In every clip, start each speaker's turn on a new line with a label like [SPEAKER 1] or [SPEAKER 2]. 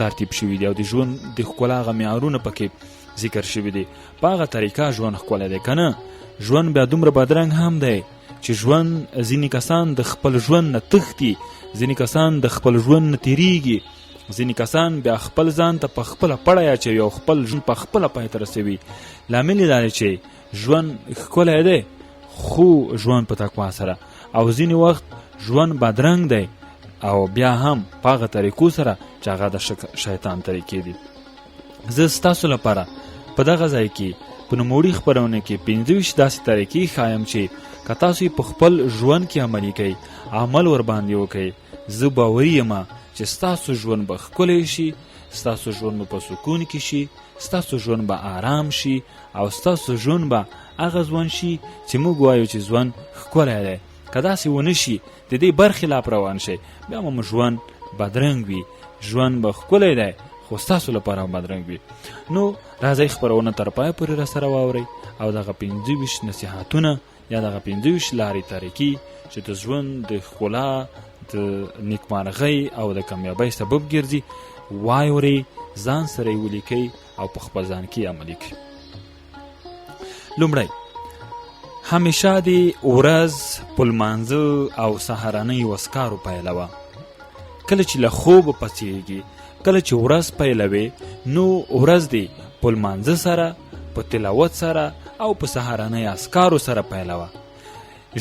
[SPEAKER 1] ترتیب شوي دي او د ژوند د ښکلا هغه معیارونه پکې ذکر شوي دي. په هغه طریقه ژوند ښکلی دی که نه. ژوند بیا دومره بدرنګ هم دی چې ژوند ځینې کسان د خپل ژوند نه تښتي، ځینې کسان د خپل ژوند نه تیریږي، ځینې کسان بیا خپل ځان ته په خپله پړی اچوي او خپل ژوند په خپله پای ته رسوي. لامل یې دا دی چې ژوند ښکلی دی خو ژوند په تقوا سره، او ځینې وخت ژوند بدرنګ دی او بیا هم په هغه طریقو سره چې هغه د شیطان طریقې دي. زه ستاسو لپاره په دغه ځای کې په نوموړي خپرونه کې 25 داسې طریقې ښایم چې که تاسو په خپل ژوند کې عملي کوئ، عمل ورباندې وکئ، زه باوري یم چې ستاسو ژوند به ښکلی شي، ستاسو ژوند به په سکون کې شي، ستاسو ژوند به آرام شي او ستاسو ژوند به هغه ژوند شي چې موږ وایو چې ژوند ښکلی دی. که داسې ونه شي د دې برخلاف روان شي بیا به مو ژوند بدرنګ وي. ژوند به ښکلی دی خو ستاسو لپاره بدرنګ وي. نو راځئ خپرونه تر پای پورې راسره واورئ او دغه 25 نصیحتونه یا دغه 25 لارې طریقې چې د ژوند د ښکلا، د نیکمرغۍ او د کامیابۍ سبب ګرځي واورئ، ځان سره یې ولیکئ او په خپل ځان کې عملي کړئ. لومړی، همیشه د ورځ په لمانځه او سهارنۍ وسکارو پیلوه. کله چې له خوب پاڅېږي، کله چې ورځ پیلوي، نو ورځ دې په لمانځه سره، په تلاوت سره او په سهارنۍ اسکارو سره پیلوه.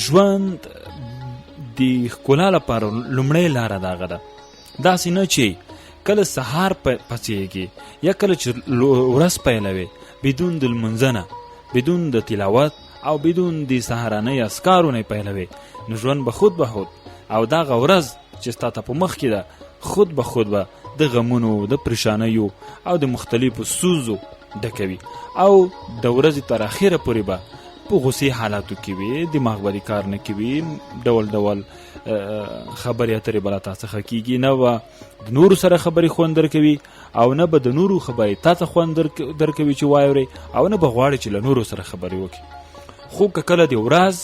[SPEAKER 1] ژوند د ښکلا لپاره لومړۍ لاره دغه ده. داسې نه چې کله سهار پاڅېږي یا کله چې ورځ پیلوي بدون د لمونځه نه، بدون د تلاوت او بدون د سهارنۍ اسکارو نه پیلوي، نو ژوند به خود به خود او دغه ورځ چې ستا ته په مخ کې ده خود به خود به د غمونو، د پریشانیو او د مختلفو ستونزو ډکوي او د ورځې تر اخره پورې به په غصې حالاتو کې وي، دماغ به د کار نه کوي، ډول ډول خبرې اترې به له تا څخه کېږي، نه به د نورو سره خبرې خوند درکوي او نه به د نورو خبرې تا ته خوند درکوي چې واورې، او نه به غواړي چې له نورو سره خبرې وکړي. خو که کله د ورځ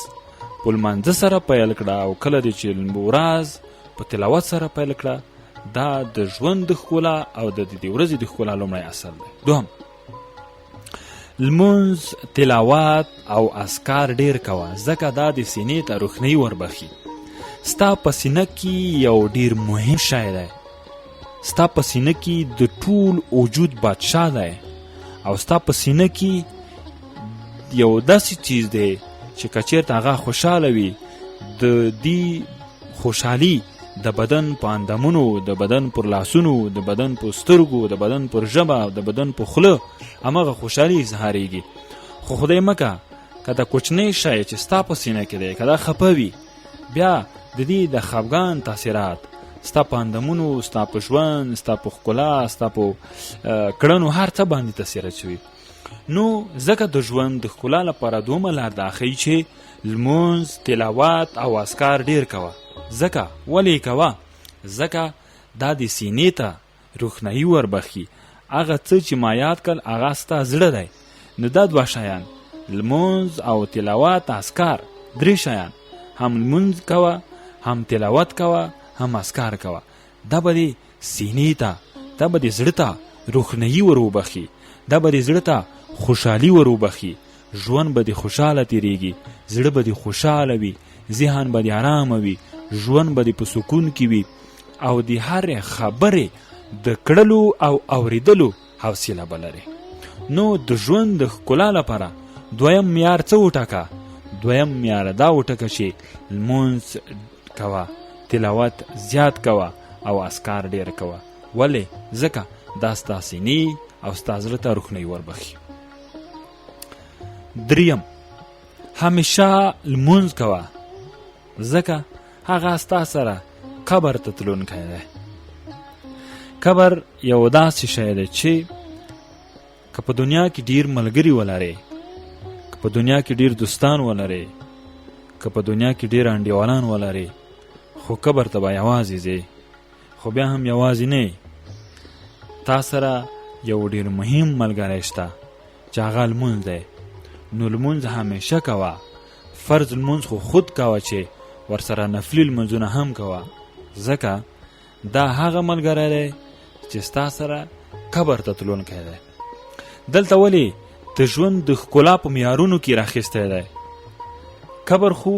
[SPEAKER 1] په لمانځه سره پیل کړه او کله د چې ورځ په تلاوت سره پیل کړه، دا د ژوند د ښکلا او د دې ورځې د ښکلا لومړی اصل دی. دوهم، لمونځ، تلاوت او اسکار ډیر کوه، ځکه دا د سینې ته روښنایي وربخي. ستا په سینه کې یو ډیر مهم شی دی، ستا په سینه کې د ټول وجود بادشاه دی او ستا په سینه کې یو داسې چیز دی چې که چېرته هغه خوشحاله وي، د دې خوشحالي د بدن په اندامونو، د بدن پر لاسونو، د بدن په سترګو، د بدن پر ژبه، د بدن په خوله همغه خوشحالي اظهاریږي. خو خدای مکه که دا کوچنی شی چې ستا په سینه کې دی که دا خفه وي، بیا د دې د خفګان تاثیرات ستا په اندامونو، ستا په ژوند، ستا په ښکلا، ستا په کړنو هر څه باندې تاثیر اچوي. نو ځکه د ژوند د ښکلا لپاره دومره لار دا ښیي چې لمونځ، تلاوت او اسکار ډیر کوه. ځکه ولې کوه؟ ځکه دا د سینې ته روښنایي وربخي. هغه څه چې ما یاد کړل هغه ستا زړه دی. نو دا دوه شیان، لمونځ او تلاوت، اسکار، درې شیان، هم لمونځ کوه، هم تلاوت کوه، هم اسکار کوه. دا به د سینې ته، دا به د زړه ته روښنایي وروبخي، دا به د زړه ته خوشحالي وروبخي. ژوند به د خوشحاله تیریږي، زړه به د خوشحاله وي، ذهن به د آرامه وي، ژوند به د په سکون کې وي او د هرې خبرې د کړلو او اوریدلو حوصله به لري. نو د ژوند د ښکلا لپاره دویم معیار څه وټاکه؟ دویم معیار دا وټاکه چې لمونځ کوه، تلاوت زیات کوه او اسکار ډیر کوه. ولې؟ ځکه دا ستا سینې او ستا زړه ته روښنایي وربخي. دریم، همیشه لمونځ کوه، ځکه هغه ستا سره قبر ته تلونکی دی. قبر یو داسې شی دی چې که په دنیا کې ډیر ملګري ولرې، که په دنیا کې ډیر دوستان ولرې، که په دنیا کې ډیر انډیوالان ولرې، خو قبر ته به یوازې ځې. خو بیا هم یوازې نه، تا سره یو ډیر مهم ملګری شته چې هغه لمونځ دی. نو لمونځ همیشه کوه. فرض لمونځ خو خود کوه چې ورسره نفلي لمونځونه هم کوه، ځکه دا هغه ملګری دی چې ستا سره قبر ته تلونکی دی. دلته ولې د ژوند د ښکلا په معیارونو کې راخیستی دی. قبر خو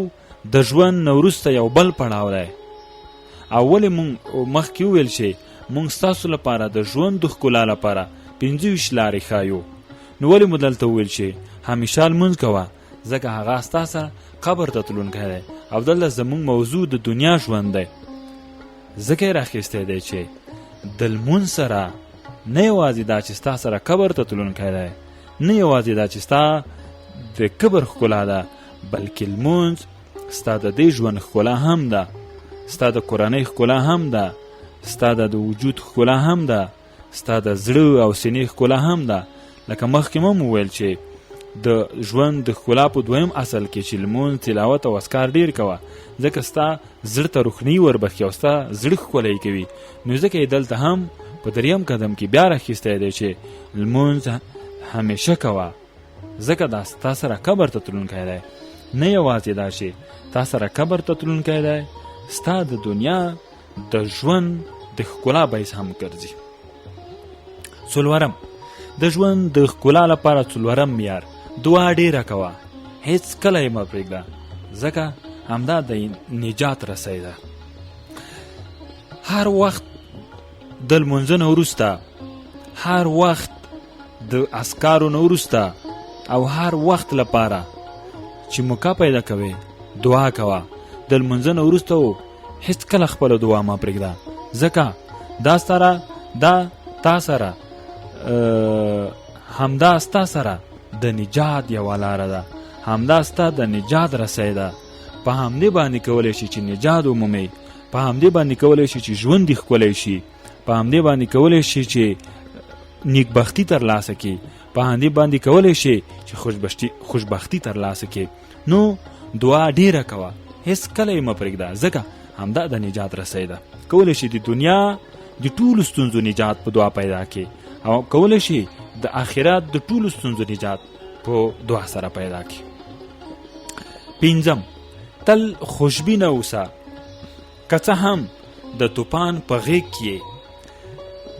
[SPEAKER 1] د ژوند نه وروسته یو بل پړاو دی. او ولې مونږ مخکې وویل چې مونږ ستاسو لپاره د ژوند د ښکلا لپاره 25 لارې ښایو. نو ولې مو دلته وویل چې همیشه لمونځ کوه، ځکه هغه ستا سره قبر ته تلونکی دی. او دلته زمونږ موضوع د دنیا ژوند دی، ځکه یې راخیستی دی چې د لمونځ سره نه یوازې دا چې ستا سره قبر ته تلونکی دی، نه یوازې دا چې ستا د قبر ښکلا ده، بلکې لمونځ ستا د دې ژوند ښکلا هم ده، ستا د کورنۍ ښکلا هم ده، ستا د وجود ښکلا هم ده، ستا د زړه او سینې ښکلا هم ده. لکه مخکې مو وویل چې د ژوند د ښکلا په دویم اصل کې چې لمونځ، تلاوت او اذکار ډیر کوه، ځکه ستا زړه ته روښنایي وربخي او ستا زړه ښکلی کوي. نو ځکه یې دلته هم په دریم قدم کې بیا راخیستی دی چې لمونځ همیشه کوه، ځکه دا ستا سره قبر ته تلونکی دی. نه یوازې دا چې تا سره قبر ته تلونکی دی، ستا د دنیا د ژوند د ښکلا باعث هم ګرځي. څلورم، د ژوند د ښکلا لپاره څلورم معیار، دعا ډیره کوه، هیڅ کله یې مه پرېږده، ځکه همدا د نجات رسی ده. هر وخت د لمونځه نه وروسته، هر وخت د اذکارو نه وروسته او هر وخت لپاره چې موقع پیدا کوې دعا کوه. د لمونځه نه وروسته هیڅ کله خپله دعا مه پرېږده، ځکه دا تا سره همدا ستا سره د نجات یوه لاره ده، همدا ستا د نجات رسی ده. په همدې باندې کولی شي چې نجات ومومئ، په همدې باندې کولی شي چې ژوند دې ښکلی شي، په همدې باندې کولی شي چې نیکبختي ترلاسه کړي، په همدې باندې کولی شي چې خوشبختي ترلاسه کړي. نو دعا ډیره کوه، هیڅ کله یې مه پرېږده، ځکه همدا د نجات رسی ده. کولی شي د دنیا د ټولو ستونزو نجات په دعا پیدا کړي، او کولی شي د آخرت د ټولو ستونزو نجات په دعا سره پیدا کړي. پنځم، تل خوشبینه اوسه، که څه هم د طوفان په غیږ کې.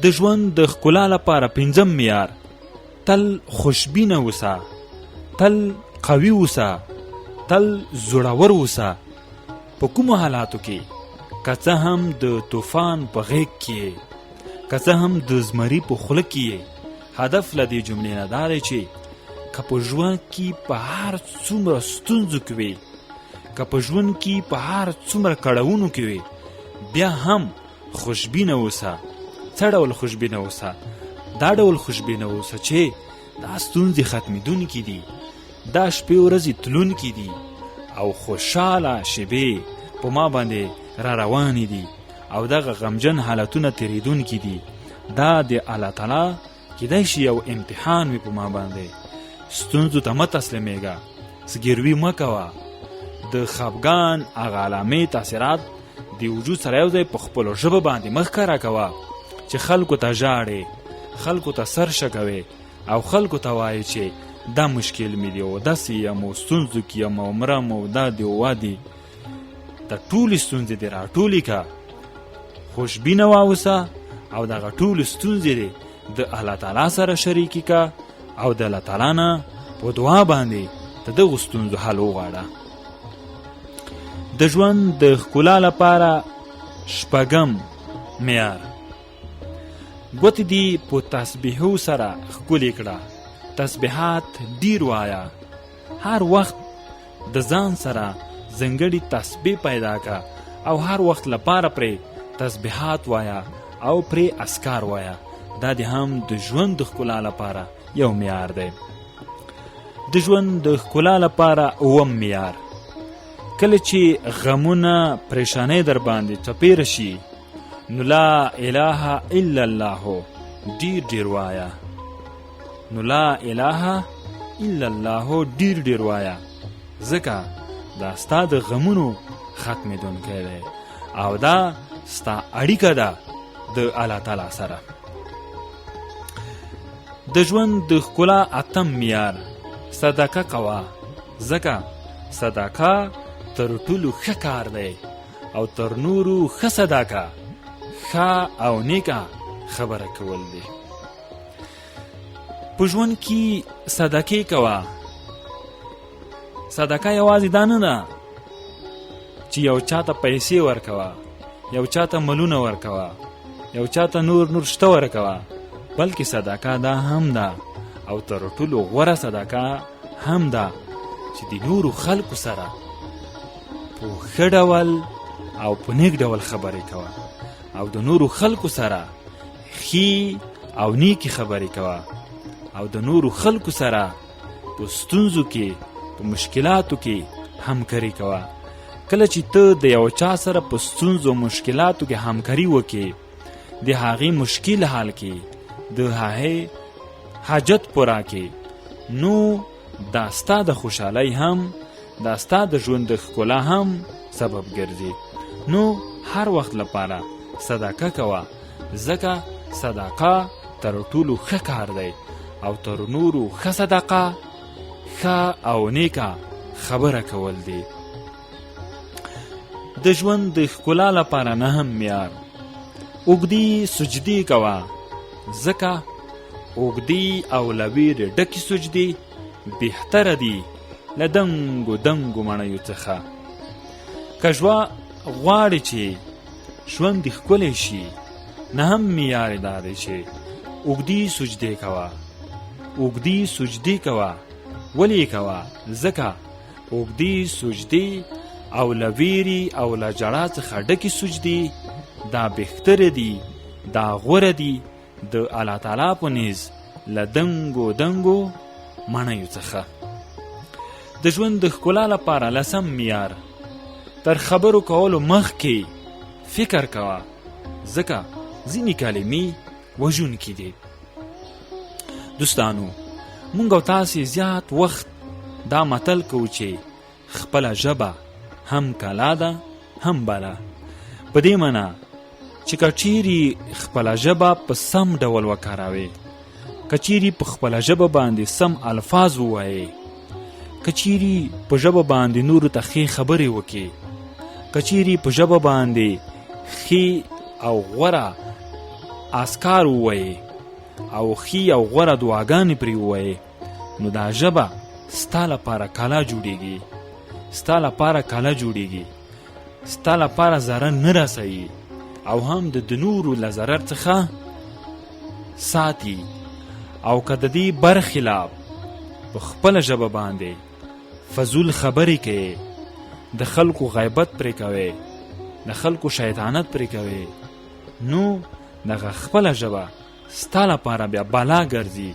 [SPEAKER 1] د ژوند د ښکلا لپاره پنځم معیار، تل خوشبینه اوسه، تل قوي اوسه، تل زړور اوسه. په کومو حالاتو کې؟ که څه هم د طوفان په غیږ کې، که څه هم د زمري په خوله کې. هدف له دې جملې نه دا دی چې که په ژوند کې په هر څومره ستونزو کې وي، که په ژوند کې په هر څومره کړاوونو کې وي، بیا هم خوشبینه اوسه. څه ډول خوشبینه اوسه؟ دا ډول خوشبینه اوسه چې دا ستونزې ختمېدونکي دي، دا شپې ورځې تلونکي دي، او خوشحاله شېبې په ما باندې را روانې دي، او دغه غمجن حالتونه تېرېدونکي دي. دا د الله تعالی کیدای شي یو امتحان وي په ما باندې. ستونزو ته مه تسلیمېږه، زګیروي مه کوه. د خفګان هغه علامې تاثیرات د وجود سره یو ځای په خپلو ژبه باندې مه ښکاره کوه، چې خلکو ته ژاړې، خلکو ته سرشه کوې، او خلکو ته وایې چې دا مشکل مې دی، او داسې یم، او ستونزو کې یم، او مرم، او دا دی او وا دی. د ټولې ستونزې دې راټولې که، خوشبینه واوسه، او دغه ټولې ستونزې دې د الله تعالی سره شریکې که، او د الله تعالی نه په دعا باندې د دغو ستونزو حل وغواړه. د ژوند د ښکلا لپاره شپږم معیار، ګوتې دې په تسبیحو سره ښکلې کړه. تسبیحات ډیر وایه، هر وخت د ځان سره ځانګړي تسبیح پیدا که، او هر وخت لپاره پرې تسبیحات وایه او پرې اذکار وایه. دا دې هم د ژوند د ښکلا لپاره یو معیار دی. د ژوند د ښکلا لپاره اووم معیار، کله چې غمونه پریشانۍ در باندې چپېره شي، نو لا اله الا الله ډیر وایه. نو لا اله الا الله ډیر وایه، ځکه دا ستا د غمونو ختمېدونکی دی، او دا ستا اړیکه ده د الله تعالی سره. د ژوند د ښکلا اتم معیار، صدقه کوه، ځکه صدقه تر ټولو ښه کار دی، او تر نورو ښه صدقه، ښه او نیکه خبره کول دی. په ژوند کې صدقې کوه. صدقه یوازې دا نه ده چې یو چاته پیسې ورکوه، یو چاته ملونه ورکوه، یو چاته نور شته ورکوه، بلکې صدقه دا هم ده او تر ټولو غوره صدقه هم ده چې د نورو خلکو سره په ښه ډول او په نیک ډول خبرې کوه او د نورو خلکو سره ښې او نیکې خبرې کوه او د نورو خلکو سره په ستونزو کې په مشکلاتو کې همکاري کوه. کله چې ته د یو چا سره په ستونزو مشکلاتو کې همکاري وکې، د هغې مشکل حل کې، د هغې حاجت پوره کې، نو دا ستا د خوشحالۍ هم، دا ستا د ژوند د ښکلا هم سبب ګرځي. نو هر وخت لپاره صدقه کوه، ځکه صدقه تر ټولو ښه کار دی او تر نورو ښه صدقه ښه او نیکه خبره کول دی. د ژوند د ښکلا لپاره نهم معیار: اوږدې سجدې کوه، ځکه اوږدې او له ویرې ډکې سجدې بهتره دي له دنګو دنګو مڼیو څخه. که غواړې چې ژوند دې ښکلی شي، نهم معیار دا دی چې اوږدې سجدې کوه. اوږدې سجدې کوه. ولې یې کوه؟ ځکه اوږدې سجدې او له ویرې او له ژړا څخه ډکې سجدې دا بهتره دي، دا غوره دي د الله تعالی په نیز له دنګو دنګو مڼیو څخه. د ژوند د ښکلا لپاره لسم معیار: تر خبرو کولو مخکې فکر کوه، ځکه ځینې کلمې وژونکي دي. دوستانو، مونږ او تاسې زیات وخت دا متل کوو چې خپله ژبه هم کلا ده هم بلا. په دې معنا چې که چیرې خپله ژبه په سم ډول وکاروې، که چیرې په خپله ژبه باندې سم الفاظ ووایې، که چیرې په ژبه باندې نورو ته ښې خبرې وکړې، که چیرې په ژبه باندې ښې او غوره اسکار ووایې او ښې او غوره دعاګانې پرې ووایې، نو دا ژبه ستا لپاره کلا جوړېږي، ستا لپاره کلا جوړېږي، ستا لپاره ضرر نه رسوي او هم د نورو له ضرر څخه ساتي. او که د دې برخلاف په خپله ژبه باندې فضول خبرې کوي، د خلکو غیبت پرې کوي، د خلکو شیطانت پرې کوي، نو دغه خپله ژبه ستا لپاره بیا بلا ګرځي.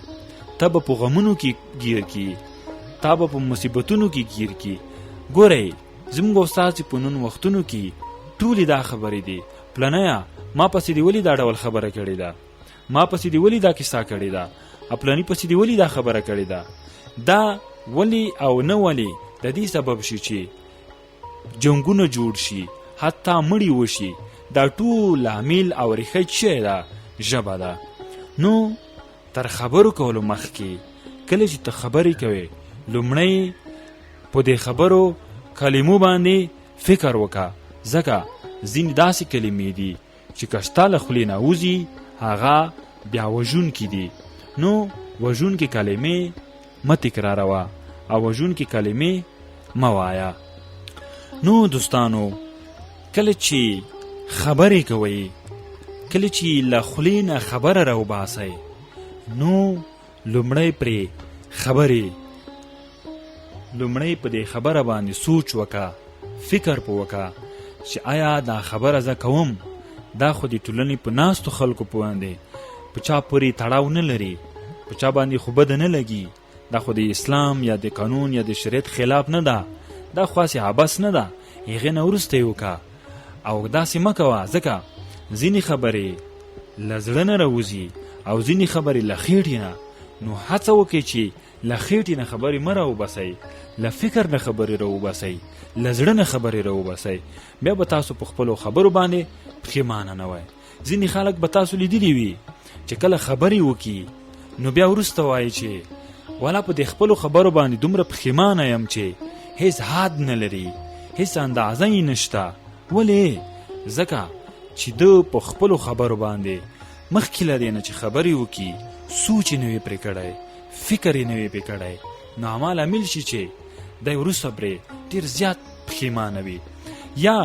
[SPEAKER 1] ته به په غمونو کې گیر کی، تا به په مصیبتونو کې گیر کی. ګورئ، زموږ او ستاسې په نن وختونو کې ټولې دا خبرې دي: پلنیه ما پسې دې ولې دا ډول خبره کړې ده، ما پسې دې ولې دا کیسه کړې ده، پلنی پسې دې ولې دا خبره کړې ده. دا ولې او نه ولې د دې سبب شي چې جنګونه جوړ شي، حتی مړی وشي. دا ټول عامل او ریښه چې ده ژبه ده. نو تر خبرو کولو مخکې کله چې ته خبرې کوې، لومړی په دې خبرو کلمو باندې فکر وکړه، ځکه ځینې داسې کلمې دي چې که ستا له خولې نه وځي هغه بیا وژونکي دي. نو وژونکې کلمې مه تکراروه او وژونکې کلمې مه وایه. نو دوستانو، کله چې خبرې کوئ، کله چې له خولې نه خبره راوباسئ، نو لومړی پرې خبرې، لومړی په دې خبره باندې سوچ وکړه، فکر په وکړه چې آیا دا خبره زه کوم دا خو د ټولنې په ناستو خلکو په باندې په چا پورې تړاو نه لري، په چا باندې خو بده نه لګي، دا خو د اسلام یا د قانون یا د شریعت خلاف نه ده، دا خاصه عباس نه ده. هغې نه وروسته یې وکړه او داسې مه کوه، ځکه ځینې خبرې له زړه نه راوځي او ځینې خبرې له خېټې نه. نو هڅه وکړئ چې له خېټې نه خبرې مه راوباسئ، له فکر نه خبرې راوباسئ، له زړه نه خبرې راوباسئ. بیا به تاسو په خپلو خبرو باندې پښیمانه نه وای. ځینې خلک به تاسو لیدلی وي چې کله خبرې وکړي نو بیا وروسته وایي چې والا په دې خپلو خبرو باندې دومره پښیمانه یم چې هیڅ حد نه لري، هیڅ اندازه یې نشته. ولې؟ ځکه چې ده په خپلو خبرو باندې مخکې له دې نه چې خبرې وکړي سوچ یې نه وي پرې کړی، فکر یې نه وي پرې کړی، نو عمل عامل شي چې دی وروسته پرې ډېر زیات پښیمانه وي. یا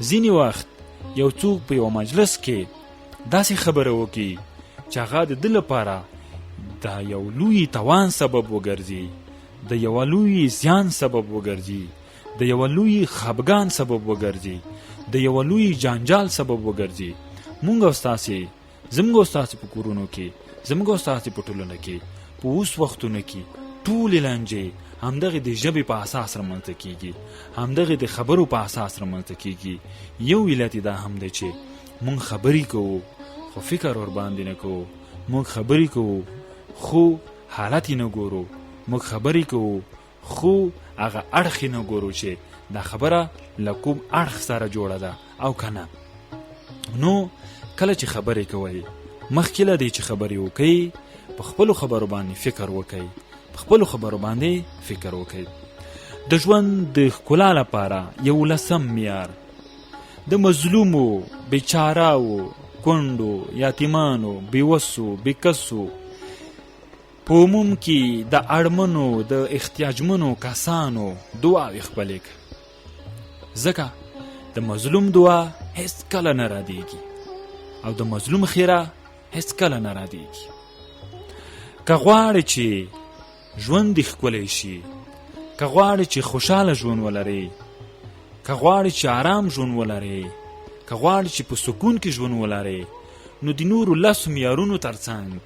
[SPEAKER 1] ځینې وخت یو څوک په یو مجلس کې داسې خبره وکړي چې هغه د ده لپاره د یو لوی توان سبب وګرځي، د یوه لوی زیان سبب وګرځي، د یوه لوی خفګان سبب وګرځي، د یوه لوی جنجال سبب وګرځي. مونږ او ستاسې، زموږ او ستاسې په کورونو کې، زموږ او ستاسې په ټولنه کې په اوس وختونو کې ټولې لانجې همدغې د ژبې په اساس رامنځته کېږي، همدغې د خبرو په اساس رامنځته کېږي. یو علت دا هم دی چې مونږ خبرې کوو خو فکر ورباندې نه کوو، مونږ خبرې کوو خو حالت یې نه ګورو، مونږ خبرې کوو خو هغه اړخ یې نه ګورو چې دا خبره له کوم اړخ سره جوړه ده او که نه. نو کله چې خبرې کوئ، مخکې له دې چې خبرې وکئ، په خپلو خبرو باندې فکر وکئ، په خپلو خبرو باندې فکر وکئ. د ژوند د ښکلا لپاره 11 معیار د مظلومو، بیچاراو، کونډو، یتیمانو، بیوسو، بیکسو، په عموم کې د اړمنو، د احتیاجمنو کسانو دعاوې خپلې کړه، ځکه د مظلوم دعا هیڅ کله نه ردیږي او د مظلوم خیره هیڅ کله نه ردیږي. که غواړې چې ژوند دې ښکلی شي، که غواړې چې خوشحاله ژوند ولرې، که غواړې چې آرام ژوند ولرې، که غواړې چې په سکون کې ژوند ولرې، نو د نورو 10 معیارونو ترڅنګ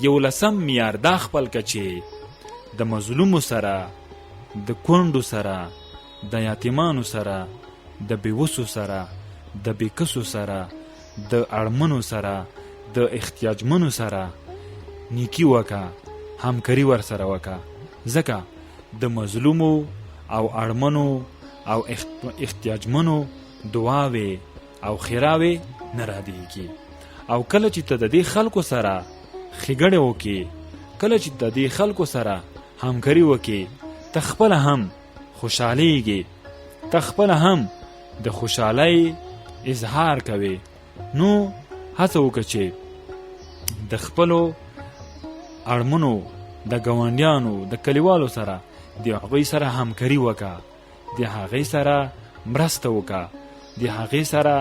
[SPEAKER 1] 11 معیار دا خپل که چې د مظلومو سره، د کونډو سره، د یتیمانو سره، د بیوسو سره، د بیکسو سره، د اړمنو سره، د احتیاجمنو سره نیکی وکا، همکاری ور سره وکا، ځکه د مظلومو او اړمنو او احتیاجمنو دعاوې او خیراوې نه ردیږي. او کله چې ته د دې خلکو سره ښېګڼې وکړې، کله چې د دې خلکو سره همکاري وکړې، ته خپله هم خوشحالیږي، ته خپله هم د خوشحالۍ اظهار کوي. نو هڅه وکړه چې د خپلو اړمنو، د ګاونډیانو، د کلیوالو سره د هغوی سره همکاري وکړه، د هغوی سره مرسته وکړه، د هغوی سره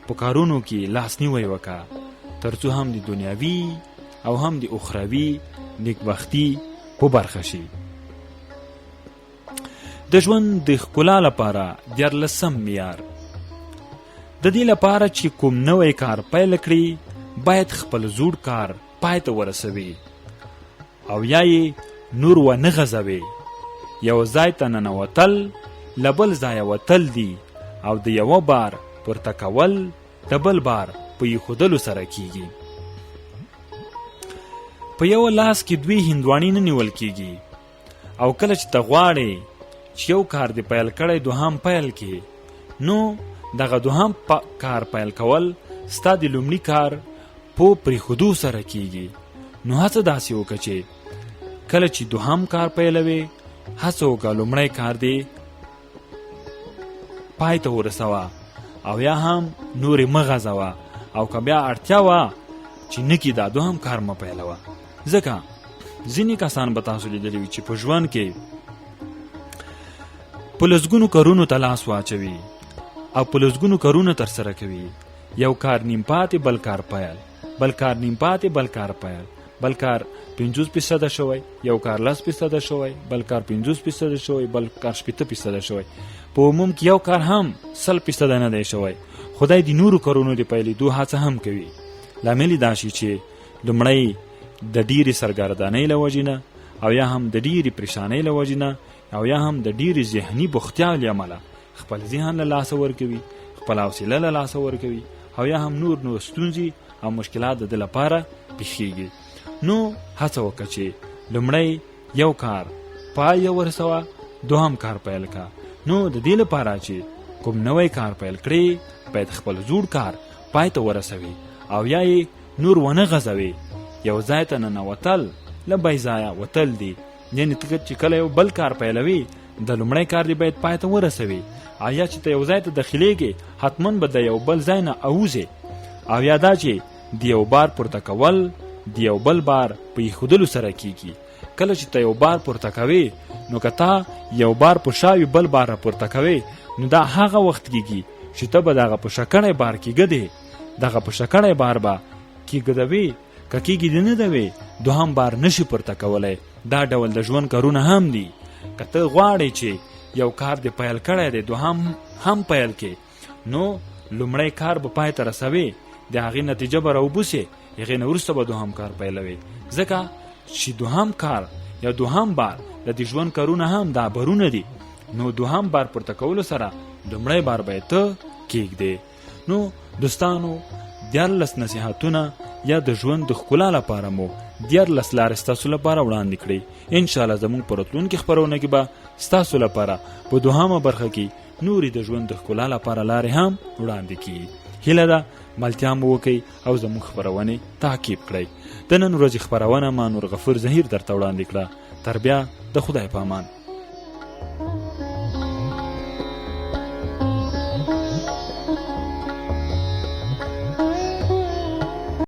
[SPEAKER 1] په کارونو کې لاسنیوی وکړه، تر څو هم د دنیاوي او هم د اخروي نیکبختي په برخه شي. د ژوند د ښکلا لپاره 14 معیار د دې لپاره چې کوم نوی کار پیل کړي باید خپل زوړ کار پای ته ورسوي او یا یې نور ونه غځوي. یو ځای ته ننوتل له بل ځایه وتل دي او د یوه بار پورته کول د بل بار په ایښودلو سره کیږي. په یو لاس کې 2 هندواڼې نه نیول کیږي او کله چې ته غواړې چې یو کار دې پیل کړی دوهم پیل کې، نو دغه دوهم کار پیل کول ستا د لومړي کار په پرېښودو سره کیږي. نو هڅه داسې وکړه چې کله چې دوهم کار پیلوې، هڅه وکړه لومړی کار دې پای ته ورسوه او یا هم نورې مه غځوه، او که بیا اړتیا وه چې نکي دا دوهم کار مه پیلوه. ځکه ځینې کسان به تاسو لیدلي وي چې په ژوند کې په لسګونو کارونو ته لاس واچوي او په لسګونو کارونه ترسره کوي. یو کار نیم پاتې، بل کار پیل، بل کار نیم پاتې، بل کار پیل، بل کار 50% شوی، یو کار 10% شوی، بل کار 50% شوی، بل کار 60% شوی. په عموم کې یو کار هم 100% نه دی شوی. خدای د نورو کارونو د پیلېدو هڅه هم کوي. لامل دا شي چې لومړی د ډیرې سرګردانۍ له وجې نه، او یا هم د ډیرې پریشانۍ له وجې نه، او یا هم د ډیرې ذهني بوختیا له امله خپل ذهن له لاسه ورکوي، خپل حوصله له لاسه ورکوي، او یا هم نور ستونزې او مشکلات د ده لپاره پیښیږي. نو هڅه وکړه چې لومړی یو کار پای ورسوه، دوهم کار پیل کا. نو د دې لپاره چې کوم نوی کار پیل کړې باید خپل زوړ کار پای ته ورسوي او یا یې نور ونه غځوي. یو ځای ته ننوتل له بل ځایه وتل دي، یعنې ته چې کله یو بل کار پیلوي د لومړی کار دی باید پای ته ورسوي، او یا چې ته یو ځای ته داخلیږې حتما به د یو بل ځای نه اوځې، او یا دا چې د یو بار پورته کول د یو بل بار په ایښودلو سره کیږي. کله چې ته یو بار پورته کوې نو که تا یو بار په شاوي بل بار راپورته کوې نو دا هغه وخت کیږي چې ته به دغه په شکړی بار کېږدې، دغه په شکړی بار به کېږدوې، که کېږدې نه دوې دوهم بار نشي پورته کولی. دا ډول د ژوند کارونه هم دي. که ته غواړې چې یو کار دې پیل کړی دی دوهم هم پیل کې نو لومړی کار به پای ته رسوې، د هغې نتیجه به راوبوسې، هغې نه وروسته به دوهم کار پیلوې. ځکه چې دوهم کار یا دوهم بار د دې ژوند کارونه هم دا بارونه دي، نو دوهم بار پورته کولو سره لومړی بار به یې ته کېږدې. نو دوستانو 14 نصیحتونه یا د ژوند د ښکلا لپاره مو 14 لارې ستاسو لپاره وړاندې کړئ. انشاءالله زموږ په راتلونکي خپرونه کې به ستاسو لپاره په دوهمه برخه کې نورې د ژوند د ښکلا لپاره لارې هم وړاندې کړي. هیله ده ملتیا مو وکئ او زموږ خپرونې تعقیب کړئ. د نن ورځې خپرونه ما نور غفور زهیر درته وړاندې کړه. تر بیا د خدای په امان.